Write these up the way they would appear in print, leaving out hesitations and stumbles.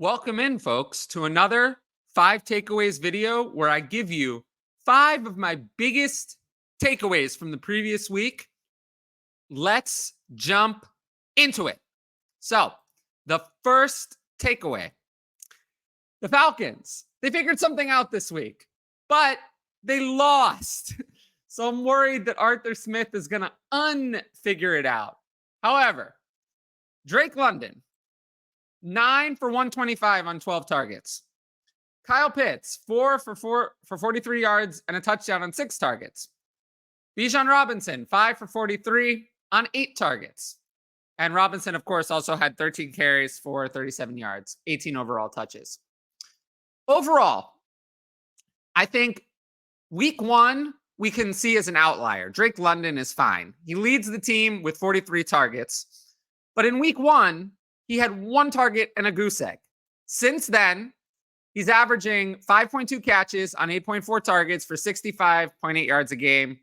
Welcome in, folks, to another 5 takeaways video where I give you 5 of my biggest takeaways from the previous week. Let's jump into it. So, the first takeaway, the Falcons, they figured something out this week, but they lost. So I'm worried that Arthur Smith is going to unfigure it out. However, Drake London, 9 for 125 on 12 targets. Kyle Pitts, 4 for 43 yards and a touchdown on 6 targets. Bijan Robinson, 5 for 43 on 8 targets. And Robinson, of course, also had 13 carries for 37 yards, 18 overall touches. Overall, I think week 1, we can see as an outlier. Drake London is fine. He leads the team with 43 targets. But in week 1, he had 1 target and a goose egg. Since then, he's averaging 5.2 catches on 8.4 targets for 65.8 yards a game,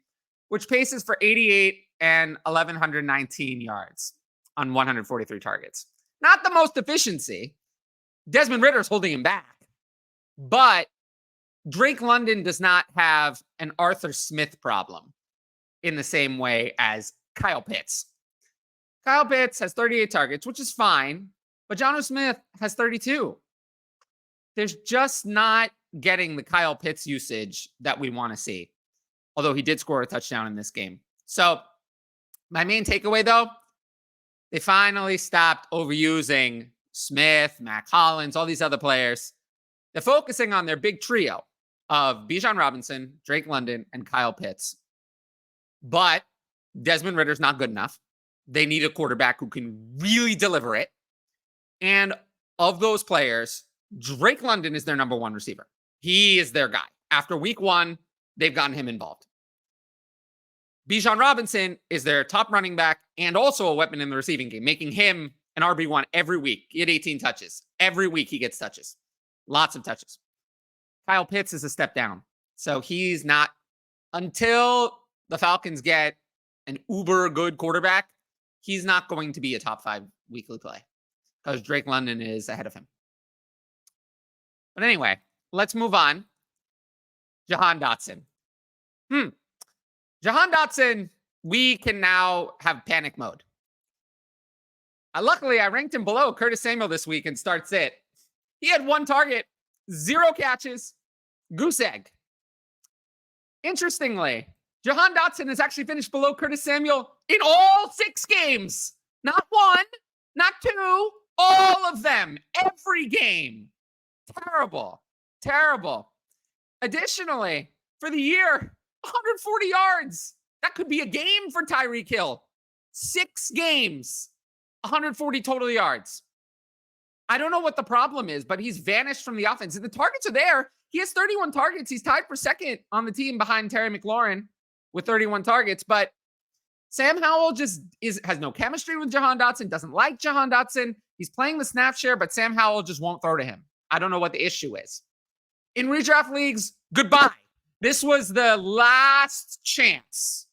which paces for 88 and 1,119 yards on 143 targets. Not the most efficiency. Desmond Ridder is holding him back. But Drake London does not have an Arthur Smith problem in the same way as Kyle Pitts. Kyle Pitts has 38 targets, which is fine, but Jaxon Smith has 32. There's just not getting the Kyle Pitts usage that we want to see, although he did score a touchdown in this game. So my main takeaway, though, they finally stopped overusing Smith, Mac Hollins, all these other players. They're focusing on their big trio of Bijan Robinson, Drake London, and Kyle Pitts. But Desmond Ridder's not good enough. They need a quarterback who can really deliver it. And of those players, Drake London is their number 1 receiver. He is their guy. After week 1, they've gotten him involved. Bijan Robinson is their top running back and also a weapon in the receiving game, making him an RB1 every week. He had 18 touches. Every week he gets touches. Lots of touches. Kyle Pitts is a step down. So he's not, until the Falcons get an uber good quarterback, he's not going to be a top 5 weekly play because Drake London is ahead of him. But anyway, let's move on. Jahan Dotson. Jahan Dotson, we can now have panic mode. Luckily, I ranked him below Curtis Samuel this week and starts it. He had 1 target, 0 catches, goose egg. Interestingly, Jahan Dotson has actually finished below Curtis Samuel in all 6 games. Not 1, not 2, all of them. Every game. Terrible. Terrible. Additionally, for the year, 140 yards. That could be a game for Tyreek Hill. 6 games, 140 total yards. I don't know what the problem is, but he's vanished from the offense. The targets are there. He has 31 targets. He's tied for second on the team behind Terry McLaurin with 31 targets. But Sam Howell just has no chemistry with Jahan Dotson, doesn't like Jahan Dotson. He's playing the snap share, but Sam Howell just won't throw to him. I don't know what the issue is. In redraft leagues, goodbye. This was the last chance.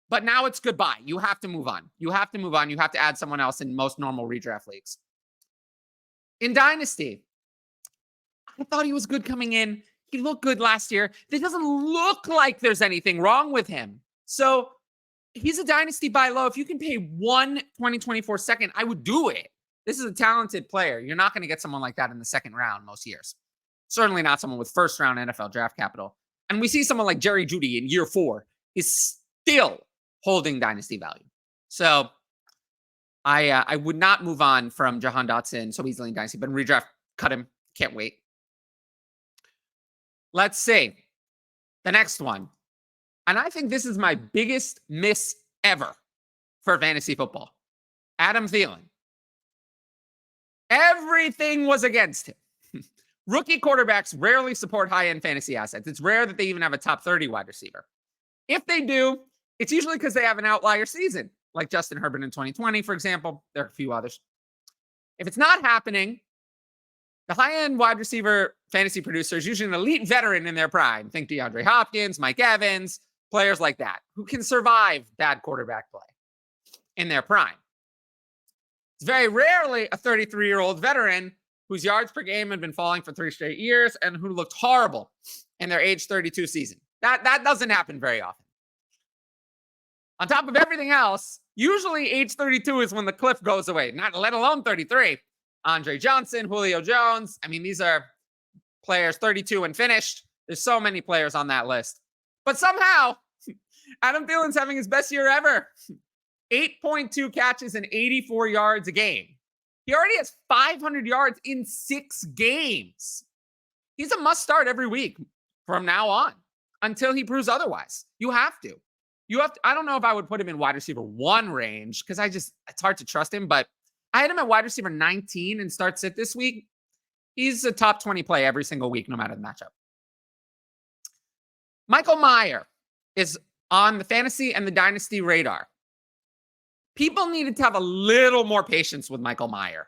But now it's goodbye. You have to move on. You have to move on. You have to add someone else in most normal redraft leagues. In Dynasty, I thought he was good coming in. He looked good last year. It doesn't look like there's anything wrong with him. So he's a Dynasty buy low. If you can pay 1 2024 second, I would do it. This is a talented player. You're not going to get someone like that in the second round most years. Certainly not someone with first round NFL draft capital. And we see someone like Jeudy in year 4 is still holding Dynasty value. So I would not move on from Jahan Dotson so easily in Dynasty, but in redraft, cut him. Can't wait. Let's see. The next one. And I think this is my biggest miss ever for fantasy football. Adam Thielen. Everything was against him. Rookie quarterbacks rarely support high-end fantasy assets. It's rare that they even have a top 30 wide receiver. If they do, it's usually because they have an outlier season, like Justin Herbert in 2020, for example. There are a few others. If it's not happening, the high-end wide receiver fantasy producer is usually an elite veteran in their prime. Think DeAndre Hopkins, Mike Evans, players like that, who can survive bad quarterback play in their prime. It's very rarely a 33-year-old veteran whose yards per game had been falling for 3 straight years and who looked horrible in their age 32 season. That doesn't happen very often. On top of everything else, usually age 32 is when the cliff goes away, not let alone 33. Andre Johnson, Julio Jones. I mean, these are players 32 and finished. There's so many players on that list. But somehow, Adam Thielen's having his best year ever. 8.2 catches and 84 yards a game. He already has 500 yards in 6 games. He's a must start every week from now on until he proves otherwise. You have to. I don't know if I would put him in wide receiver 1 range because it's hard to trust him, but I had him at wide receiver 19 and start sit this week. He's a top 20 play every single week, no matter the matchup. Michael Mayer is on the fantasy and the dynasty radar. People needed to have a little more patience with Michael Mayer.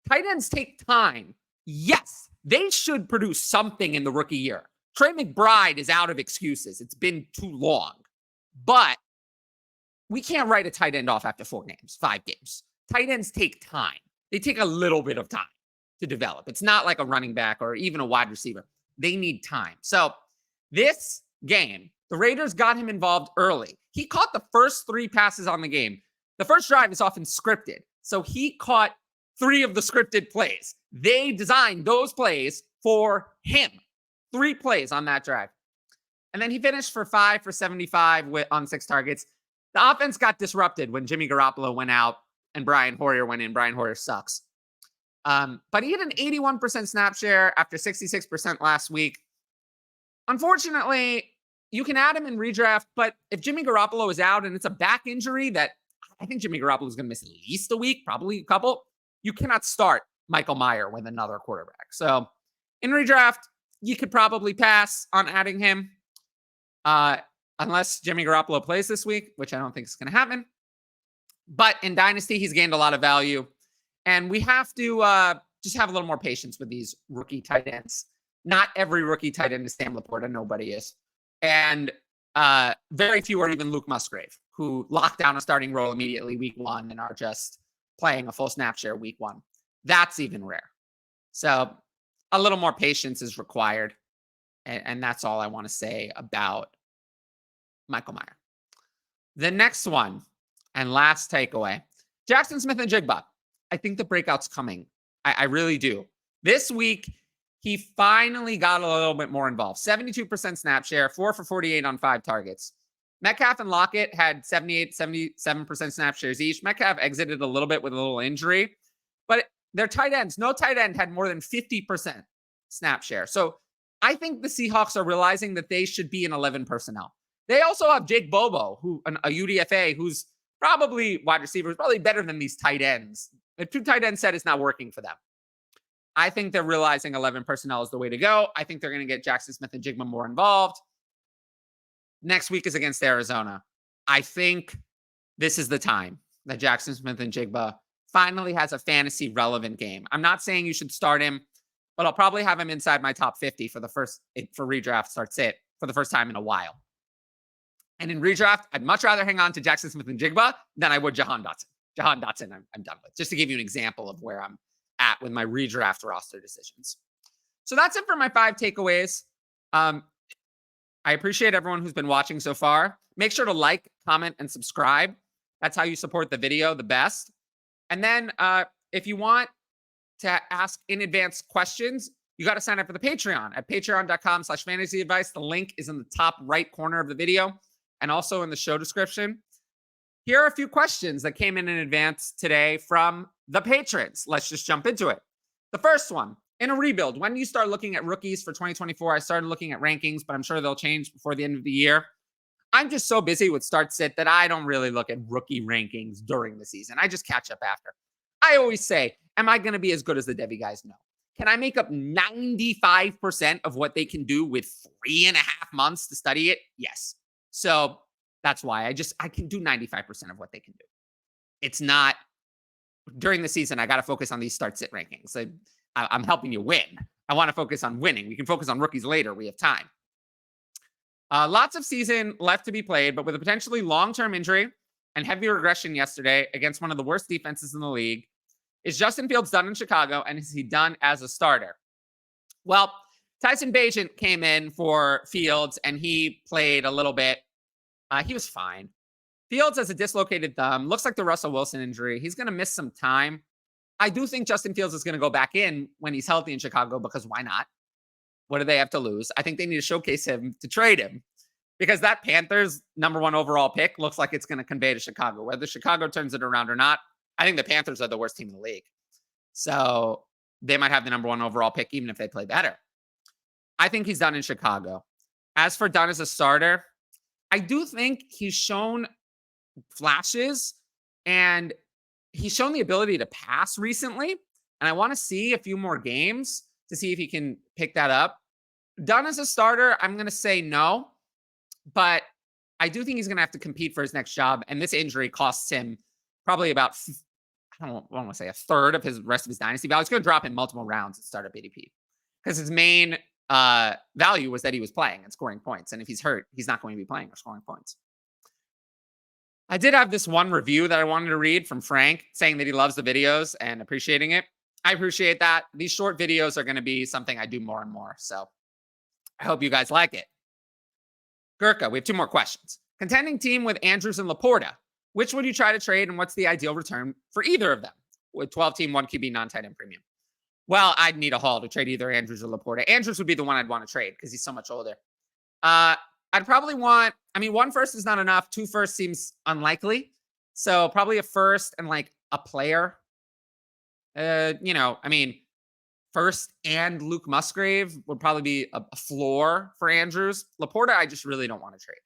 Tight ends take time. Yes, they should produce something in the rookie year. Trey McBride is out of excuses. It's been too long. But we can't write a tight end off after 4 games, 5 games. Tight ends take time. They take a little bit of time to develop. It's not like a running back or even a wide receiver. They need time. So this game, the Raiders got him involved early. He caught the first 3 passes on the game. The first drive is often scripted. So he caught 3 of the scripted plays. They designed those plays for him. 3 plays on that drive. And then he finished for 5 for 75 on 6 targets. The offense got disrupted when Jimmy Garoppolo went out and Brian Hoyer went in. Brian Hoyer sucks. But he had an 81% snap share after 66% last week. Unfortunately, you can add him in redraft, but if Jimmy Garoppolo is out and it's a back injury that I think Jimmy Garoppolo is going to miss at least a week, probably a couple, you cannot start Michael Mayer with another quarterback. So in redraft, you could probably pass on adding him unless Jimmy Garoppolo plays this week, which I don't think is going to happen. But in Dynasty, he's gained a lot of value. And we have to just have a little more patience with these rookie tight ends. Not every rookie tight end is Sam LaPorta. Nobody is. And very few are even Luke Musgrave, who locked down a starting role immediately week 1 and are just playing a full snap share week 1. That's even rare. So a little more patience is required. And that's all I want to say about Michael Mayer. The next one and last takeaway, Jaxon Smith-Njigba. I think the breakout's coming. I really do. This week, he finally got a little bit more involved. 72% snap share, 4 for 48 on 5 targets. Metcalf and Lockett had 78, 77% snap shares each. Metcalf exited a little bit with a little injury, but they're tight ends. No tight end had more than 50% snap share. So I think the Seahawks are realizing that they should be in 11 personnel. They also have Jake Bobo, a UDFA, who's probably wide receiver, is probably better than these tight ends. The 2 tight end set is not working for them. I think they're realizing 11 personnel is the way to go. I think they're going to get Jaxon Smith-Njigba more involved. Next week is against Arizona. I think this is the time that Jaxon Smith-Njigba finally has a fantasy relevant game. I'm not saying you should start him, but I'll probably have him inside my top 50 for redraft starts it for the first time in a while. And in redraft, I'd much rather hang on to Jaxon Smith-Njigba than I would Jahan Dotson. Jahan Dotson, I'm done with. Just to give you an example of where I'm at with my redraft roster decisions. So that's it for my 5 takeaways. I appreciate everyone who's been watching so far. Make sure to like, comment, and subscribe. That's how you support the video the best. And then if you want to ask in advance questions, you got to sign up for the Patreon at patreon.com/fantasy advice. The link is in the top right corner of the video and also in the show description. Here are a few questions that came in advance today from the patrons. Let's just jump into it. The first one, in a rebuild, when do you start looking at rookies for 2024? I started looking at rankings, but I'm sure they'll change before the end of the year. I'm just so busy with start sit that I don't really look at rookie rankings during the season. I just catch up after. I always say, am I going to be as good as the Devy guys? No. Can I make up 95% of what they can do with 3.5 months to study it? Yes. So that's why I can do 95% of what they can do. It's not during the season. I got to focus on these start sit rankings. I'm helping you win. I want to focus on winning. We can focus on rookies later. We have time. Lots of season left to be played, but with a potentially long-term injury and heavy regression yesterday against one of the worst defenses in the league, Is Justin Fields done in Chicago, and is he done as a starter? Well, Tyson Bagent came in for Fields, and he played a little bit. He was fine. Fields has a dislocated thumb. Looks like the Russell Wilson injury. He's going to miss some time. I do think Justin Fields is going to go back in when he's healthy in Chicago, because why not? What do they have to lose? I think they need to showcase him to trade him, because that Panthers #1 overall pick looks like it's going to convey to Chicago. Whether Chicago turns it around or not, I think the Panthers are the worst team in the league. So they might have the #1 overall pick even if they play better. I think he's done in Chicago. As for done as a starter, I do think he's shown flashes, and he's shown the ability to pass recently. And I want to see a few more games to see if he can pick that up. Done as a starter, I'm going to say no. But I do think he's going to have to compete for his next job. And this injury costs him probably about, I don't want to say a third of his rest of his dynasty value. It's going to drop in multiple rounds at startup ADP, because his main value was that he was playing and scoring points. And if he's hurt, he's not going to be playing or scoring points. I did have this one review that I wanted to read from Frank saying that he loves the videos and appreciating it. I appreciate that. These short videos are going to be something I do more and more. So I hope you guys like it. Gurkha, we have 2 more questions. Contending team with Andrews and LaPorta. Which would you try to trade, and what's the ideal return for either of them? With 12-team, 1 QB, non-tight end premium. Well, I'd need a haul to trade either Andrews or LaPorta. Andrews would be the one I'd want to trade because he's so much older. I'd probably want, 1 first is not enough. 2 first seems unlikely. So probably a first and like a player. First and Luke Musgrave would probably be a floor for Andrews. LaPorta, I just really don't want to trade.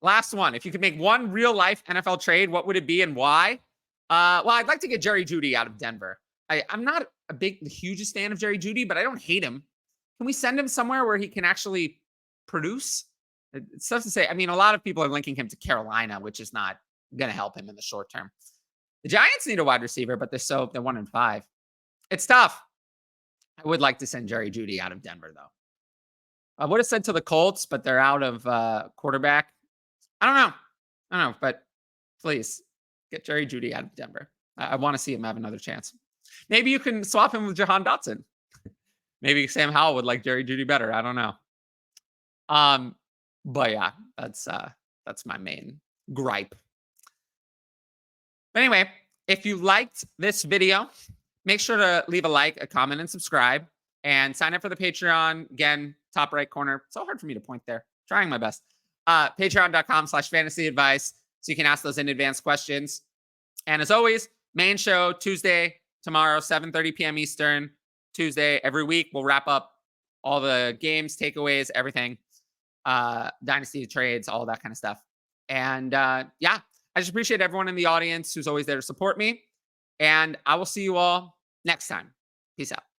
Last one. If you could make one real life NFL trade, what would it be and why? Well, I'd like to get Jerry Jeudy out of Denver. I'm not the hugest fan of Jerry Jeudy, but I don't hate him. Can we send him somewhere where he can actually produce? It's tough to say. A lot of people are linking him to Carolina, which is not going to help him in the short term. The Giants need a wide receiver, but they're 1-5. It's tough. I would like to send Jerry Jeudy out of Denver, though. I would have said to the Colts, but they're out of quarterback. I don't know, but please get Jerry Jeudy out of Denver. I want to see him have another chance. Maybe you can swap him with Jahan Dotson. Maybe Sam Howell would like Jerry Jeudy better. I don't know. But yeah, that's my main gripe. But anyway, if you liked this video, make sure to leave a like, a comment, and subscribe. And sign up for the Patreon. Again, top right corner. So hard for me to point there. Trying my best. Patreon.com/fantasy advice. So you can ask those in advance questions. And as always, main show Tuesday, tomorrow, 7:30 p.m. Eastern. Tuesday, every week, we'll wrap up all the games, takeaways, everything. Dynasty trades, all that kind of stuff. And yeah, I just appreciate everyone in the audience who's always there to support me. And I will see you all next time. Peace out.